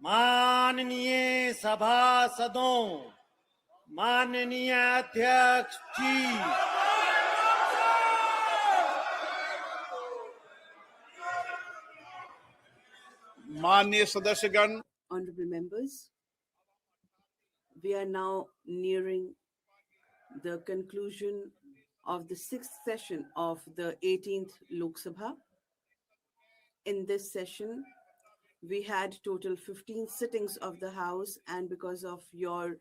माननीय सभासदों, माननीय अध्यक्ष जी, माननीय सदस्यगण, Honorable members, we are now nearing the conclusion of the sixth session of the 18th Lok Sabha. In this session, we had total 15 sittings of the House, and because of your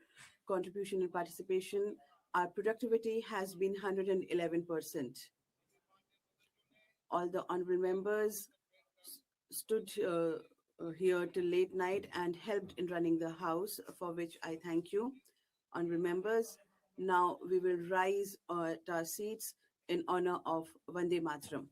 contribution and participation, our productivity has been 111%. All the honorable members stood here till late night and helped in running the House, for which I thank you. Honorable members, now we will rise at our seats in honor of Vande Mataram.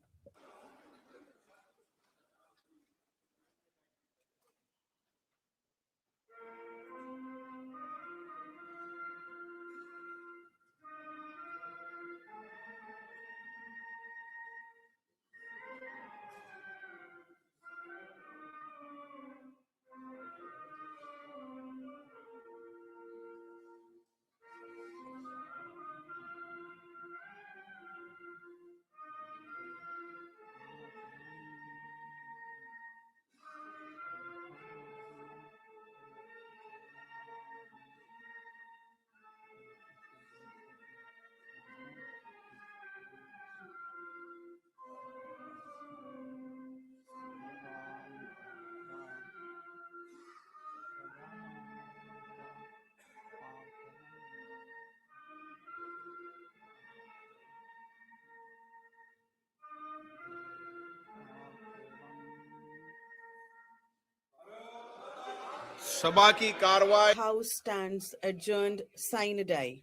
सभा की कार्रवाई House stands adjourned sine die.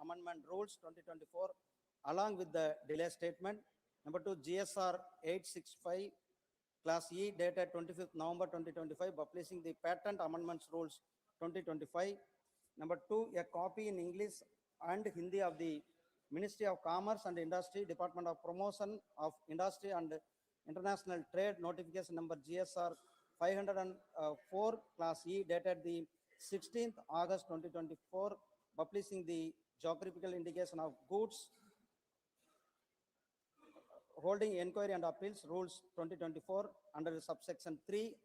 Amendment Rules 2024 along with the delay statement. Number 2, GSR 865 Class E dated 25th November 2025, publishing the Patent Amendments Rules 2025. Number 2, a copy in English and Hindi of the Ministry of Commerce and Industry, Department of Promotion of Industry and International Trade Notification number GSR 504 Class E dated the 16th August 2024, publishing the geographical indication of goods, holding inquiry and appeals rules 2024 under subsection 3,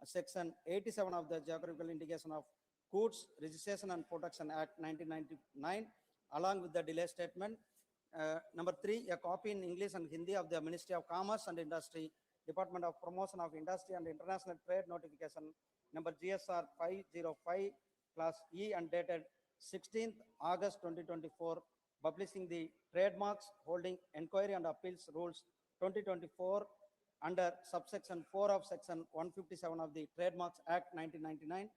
section 87 of the geographical indication of goods, registration and protection act 1999 along with the delay statement. Number 3, a copy in English and Hindi of the Ministry of Commerce and Industry, Department of Promotion of Industry and International Trade Notification number GSR 505 Class E and dated 16th August 2024, publishing the trademarks, holding inquiry and appeals rules 2024 under subsection 4 of section 157 of the Trademarks Act 1999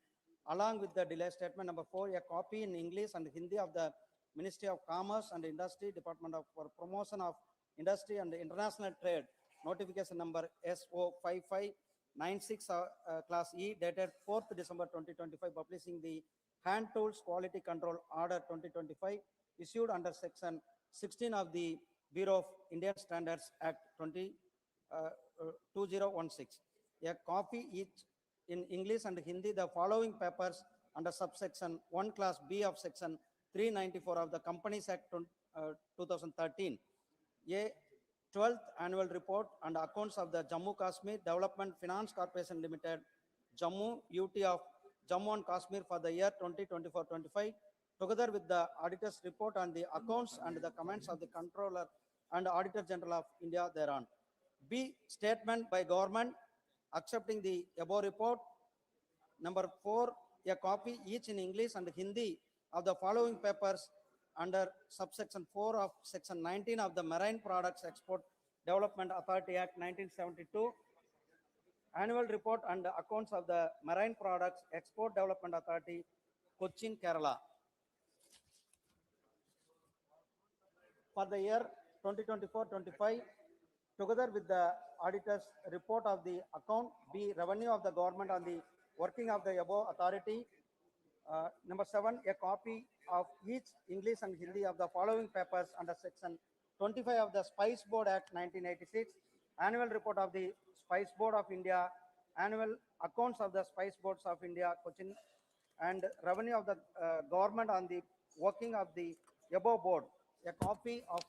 along with the delay statement. Number 4, a copy in English and Hindi of the Ministry of Commerce and Industry, Department of Promotion of Industry and International Trade notification number SO 5596 Class E dated 4th December 2025, publishing the Hand Tools Quality Control Order 2025 issued under section 16 of the Bureau of Indian Standards Act 2016. A copy each in English and Hindi the following papers under subsection 1 Class B of section 394 of the Companies Act 2013. A 12th annual report and accounts of the Jammu Kashmir Development Finance Corporation Limited, Jammu UT of Jammu and Kashmir for the year 2024-25, together with the auditor's report on the accounts and the comments of the Controller and Auditor General of India thereon. B, statement by government accepting the above report. Number 4, a copy each in English and Hindi of the following papers under subsection 4 of section 19 of the Marine Products Export Development Authority Act 1972, annual report and accounts of the Marine Products Export Development Authority, Cochin, Kerala. For the year 2024-25, together with the auditor's report of the account, B, revenue of the government on the working of the above authority. Number 7, a copy of each English and Hindi of the following papers under section 25 of the Spice Board Act 1986, annual report of the Spice Board of India, annual accounts of the Spice Boards of India, Cochin, and revenue of the government on the working of the above board. A copy of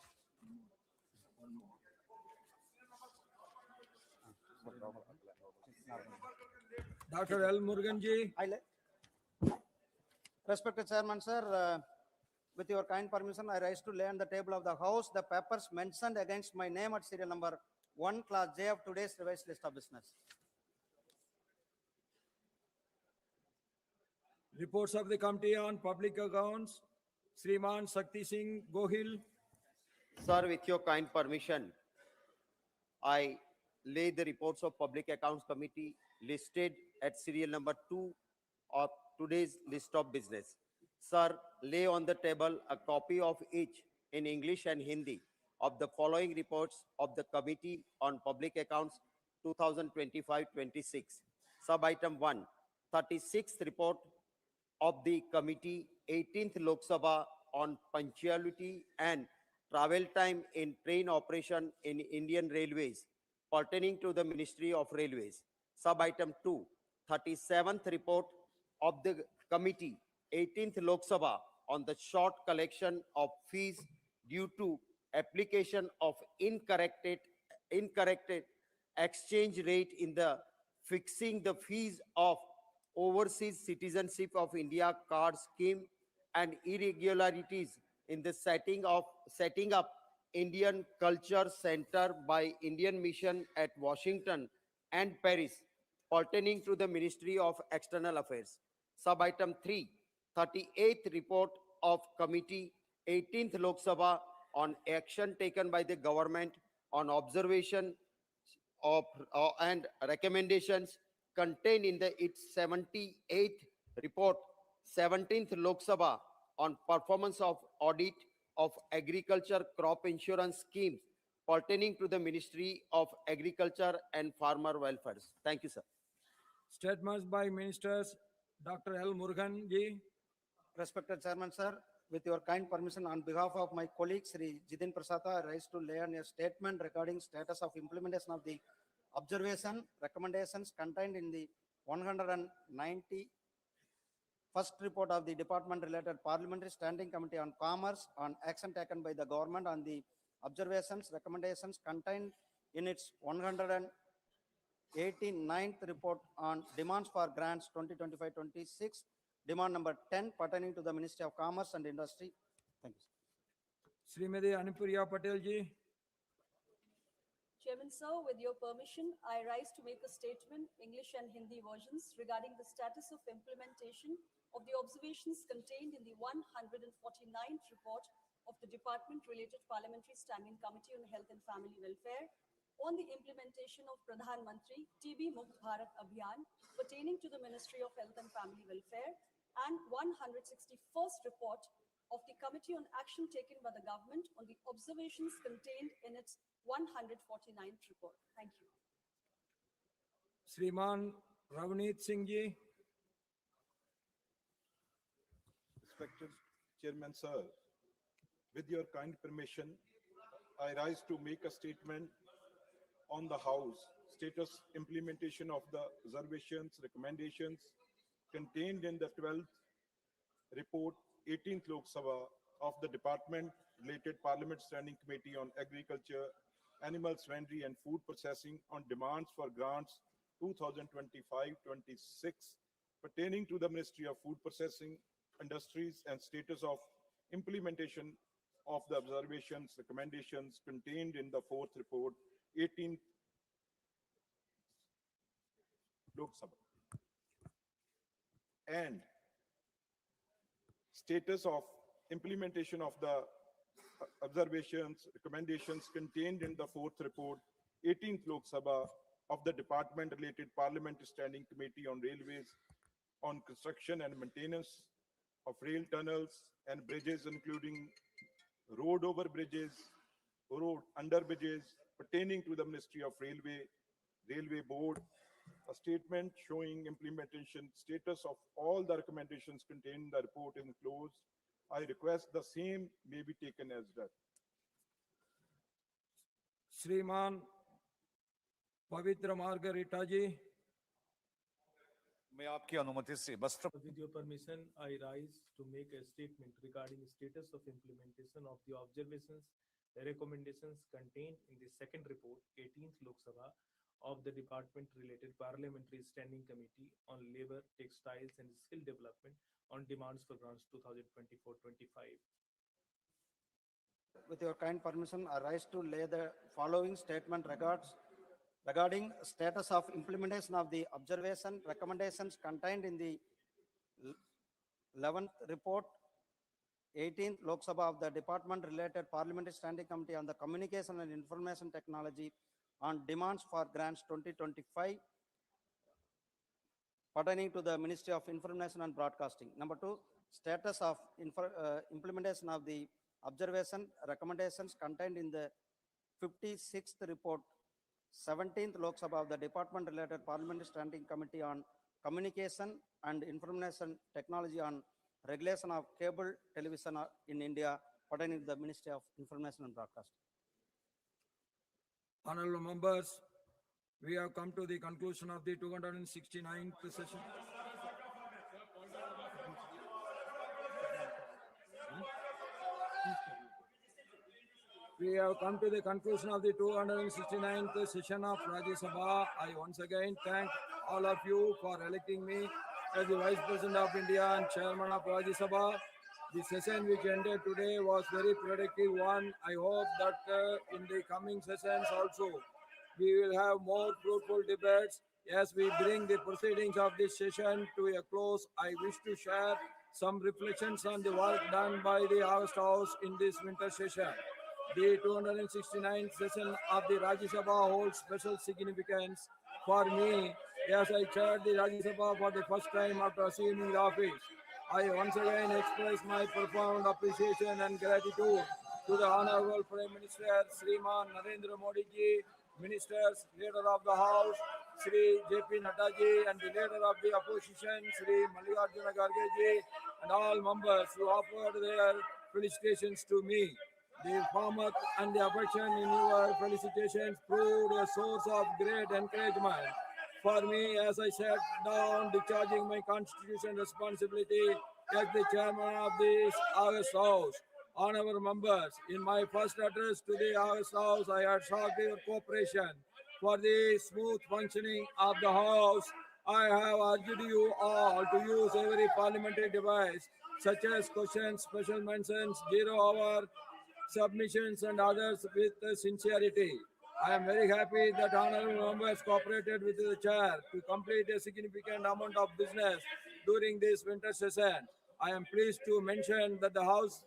Dr. L. Muruganji. Respected Chairman, sir, with your kind permission, I rise to lay on the table of the House the papers mentioned against my name at serial number 1, Class J of today's revised list of business. Reports of the Committee on Public Accounts. Sriman Shakti Singh Gohil. Sir, with your kind permission, I lay the reports of Public Accounts Committee listed at serial number 2 of today's list of business. Sir, lay on the table a copy of each in English and Hindi of the following reports of the Committee on Public Accounts 2025-26. Sub-item 1, 36th report of the Committee, 18th Lok Sabha on punctuality and travel time in train operation in Indian Railways pertaining to the Ministry of Railways. Sub-item 2, 37th report of the Committee, 18th Lok Sabha on the short collection of fees due to application of incorrect exchange rate in the fixing the fees of overseas citizenship of India card scheme and irregularities in the setting up Indian Culture Center by Indian Mission at Washington and Paris pertaining to the Ministry of External Affairs. Sub-item 3, 38th report of Committee, 18th Lok Sabha on action taken by the government on observation of and recommendations contained in its 78th report, 17th Lok Sabha on performance of audit of agriculture crop insurance schemes pertaining to the Ministry of Agriculture and Farmer Welfare. Thank you, sir. Statements by Ministers, Dr. L. Murugan ji. Respected Chairman, sir, with your kind permission, on behalf of my colleague Sri Jitin Prasada, I rise to lay on a statement regarding status of implementation of the observation recommendations contained in the 190 first report of the department-related Parliamentary Standing Committee on Commerce on action taken by the government on the observations recommendations contained in its 189th report on demands for grants 2025-26, demand number 10 pertaining to the Ministry of Commerce and Industry. Thank you. Srimati Anupriya Patel ji. Chairman, sir, with your permission, I rise to make a statement, English and Hindi versions, regarding the status of implementation of the observations contained in the 149th report of the Department-related Parliamentary Standing Committee on Health and Family Welfare on the implementation of Pradhan Mantri TB Mukt Bharat Abhiyan pertaining to the Ministry of Health and Family Welfare, and 161st report of the Committee on Action taken by the government on the observations contained in its 149th report. Thank you. Shriman Ravneet Singh ji. Respected Chairman, sir, with your kind permission, I rise to make a statement on the House status implementation of the observations, recommendations contained in the 12th report, 18th Lok Sabha of the Department-related Parliament Standing Committee on Agriculture, Animal Husbandry and Food Processing on demands for grants 2025-26 pertaining to the Ministry of Food Processing, Industries and status of implementation of the observations, recommendations contained in the 4th report, 18th Lok Sabha, and status of implementation of the observations, recommendations contained in the 4th report, 18th Lok Sabha of the Department-related Parliamentary Standing Committee on Railways on construction and maintenance of rail tunnels and bridges, including road over bridges, road under bridges pertaining to the Ministry of Railway Board, a statement showing implementation status of all the recommendations contained in the report is enclosed. I request the same may be taken as read. Shriman Pavitra Margarita ji. मैं आपकी अनुमति से वस्त्र With your permission, I rise to make a statement regarding the status of implementation of the observations, recommendations contained in the second report, 18th Lok Sabha of the Department-related Parliamentary Standing Committee on Labor, Textiles and Skill Development on demands for grants 2024-25. With your kind permission, I rise to lay the following statement regarding status of implementation of the observation recommendations contained in the 11th report, 18th Lok Sabha of the Department-related Parliamentary Standing Committee on the Communication and Information Technology on demands for grants 2025 pertaining to the Ministry of Information and Broadcasting. Number 2, status of implementation of the observation recommendations contained in the 56th report, 17th Lok Sabha of the Department-related Parliamentary Standing Committee on Communication and Information Technology on regulation of cable television in India pertaining to the Ministry of Information and Broadcasting. Honorable members, we have come to the conclusion of the 269th session. We have come to the conclusion of the 269th session of Rajya Sabha. I once again thank all of you for electing me as the Vice President of India and Chairman of Rajya Sabha. The session which ended today was very productive one. I hope that in the coming sessions also we will have more fruitful debates. As we bring the proceedings of this session to a close, I wish to share some reflections on the work done by the August House in this winter session. The 269th session of the Rajya Sabha holds special significance for me as I chaired the Rajya Sabha for the first time after assuming the office. I once again express my profound appreciation and gratitude to the Honorable Prime Minister Sriman Narendra Modi ji, Ministers, Leader of the House, Sri J.P. Nadda ji, and the Leader of the Opposition, Sri Mallikarjuna Kharge ji, and all members who offered their felicitations to me. The warmth and the affection in your felicitations proved a source of great encouragement for me as I sat down discharging my constitutional responsibility as the chairman of this August House. Honorable members, in my first address to the August House, I had sought your cooperation for the smooth functioning of the House. I have urged you all to use every parliamentary device, such as questions, special mentions, 0 hour submissions, and others with sincerity. I am very happy that honorable members cooperated with the chair to complete a significant amount of business during this winter session. I am pleased to mention that the House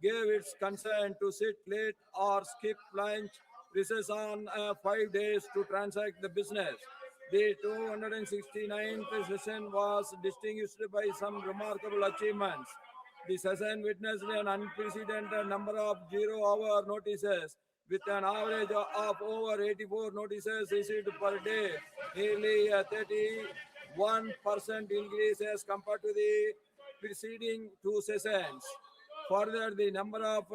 gave its consent to sit late or skip lunch recess on 5 days to transact the business. The 269th session was distinguished by some remarkable achievements. The session witnessed an unprecedented number of 0 hour notices with an average of over 84 notices issued per day, nearly a 31% increase as compared to the preceding 2 sessions. Further, the number of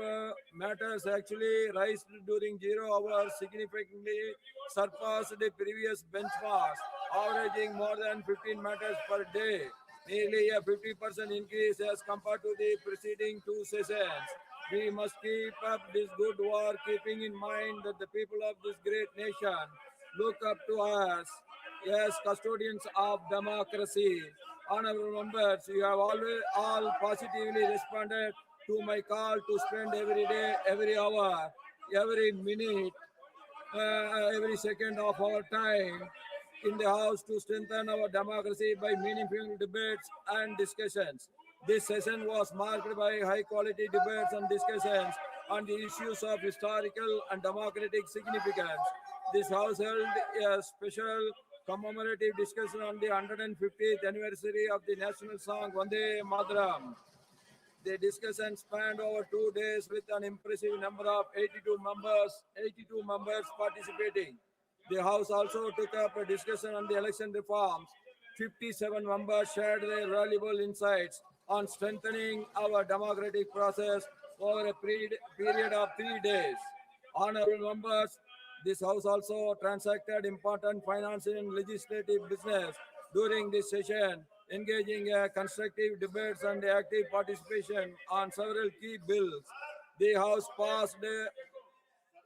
matters actually raised during 0 hours significantly surpassed the previous benchmarks, averaging more than 15 matters per day, nearly a 50% increase as compared to the preceding 2 sessions. We must keep up this good work, keeping in mind that the people of this great nation look up to us as custodians of democracy. Honorable members, you have always all positively responded to my call to spend every day, every hour, every minute, every second of our time in the House to strengthen our democracy by meaningful debates and discussions. This session was marked by high quality debates and discussions on the issues of historical and democratic significance. This House held a special commemorative discussion on the 150th anniversary of the national song Vande Mataram. The discussion spanned over 2 days with an impressive number of 82 members participating. The House also took up a discussion on the election reforms. 57 members shared their valuable insights on strengthening our democratic process over a period of 3 days. Honorable members, this House also transacted important financial and legislative business during this session, engaging constructive debates and active participation on several key bills. The House passed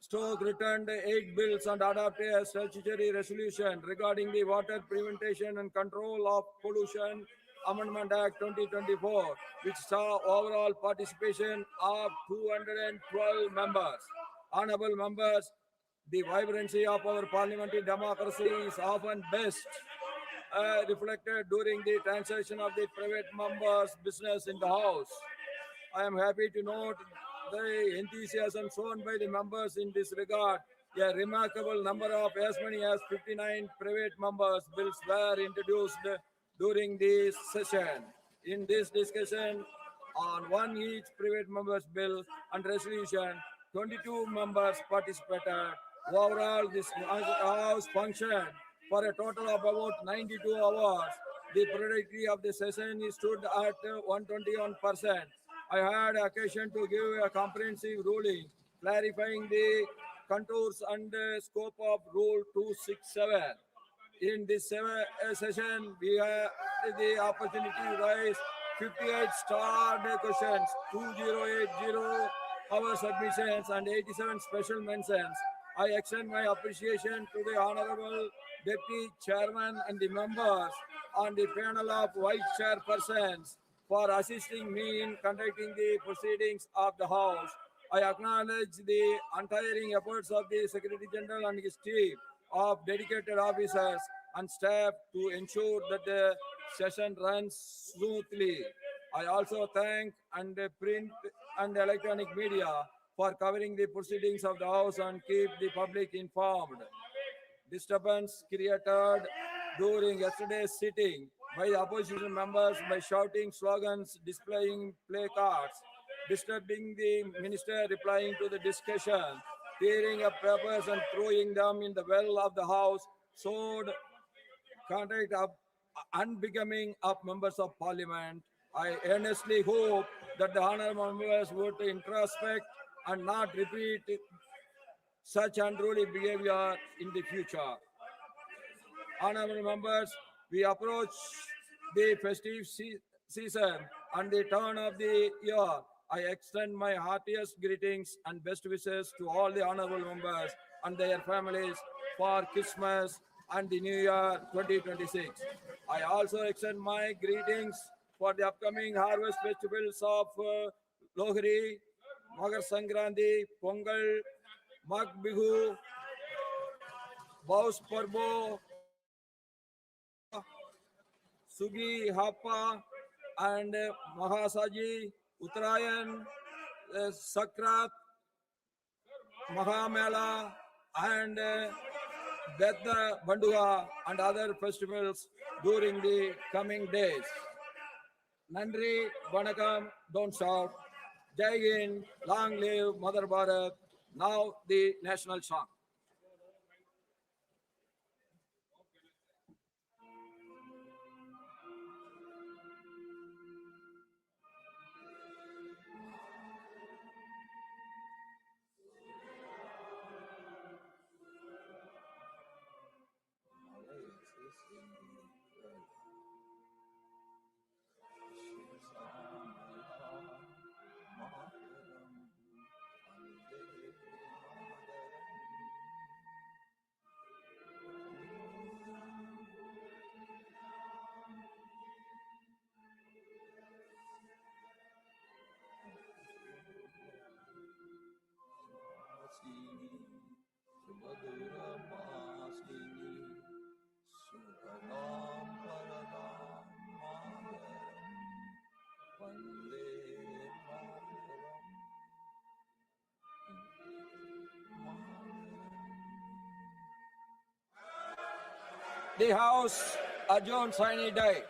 Stoke returned 8 bills and adopted a statutory resolution regarding the Water Prevention and Control of Pollution Amendment Act 2024, which saw overall participation of 212 members. Honorable members, the vibrancy of our parliamentary democracy is often best reflected during the transaction of the private members' business in the House. I am happy to note the enthusiasm shown by the members in this regard. A remarkable number of as many as 59 private members' bills were introduced during this session. In this discussion on one each private member's bill and resolution, 22 members participated. Overall, this House functioned for a total of about 92 hours. The productivity of the session stood at 121%. I had occasion to give a comprehensive ruling clarifying the contours and scope of Rule 267. In this session, we had the opportunity to raise 58 starred questions, 2080 hour submissions, and 87 special mentions. I extend my appreciation to the Honorable Deputy Chairman and the members on the panel of Vice Chairpersons for assisting me in conducting the proceedings of the House. I acknowledge the untiring efforts of the Secretary General and his team of dedicated officers and staff to ensure that the session runs smoothly. I also thank the print and electronic media for covering the proceedings of the House and keep the public informed. Disturbance created during yesterday's sitting by the opposition members by shouting slogans, displaying placards, disturbing the minister replying to the discussion, tearing up papers and throwing them in the well of the house, showed conduct of unbecoming of members of parliament. I earnestly hope that the honorable members would introspect and not repeat such unruly behavior in the future. Honorable members, we approach the festive season and the turn of the year. I extend my heartiest greetings and best wishes to all the honorable members and their families for Christmas and the New Year 2026. I also extend my greetings for the upcoming harvest festivals of Lohri, Magar Sankranti, Pongal, Mag Bihu, Baus Parbo, Sugi Hapa, and Mahasaji, Uttarayan, Sakrat, Mahamela, and Bedda Banduga, and other festivals during the coming days. Nandri, Vanakam, don't shout. Jai Hind, long live Mother Bharat. Now the national song. The House adjourns rainy day.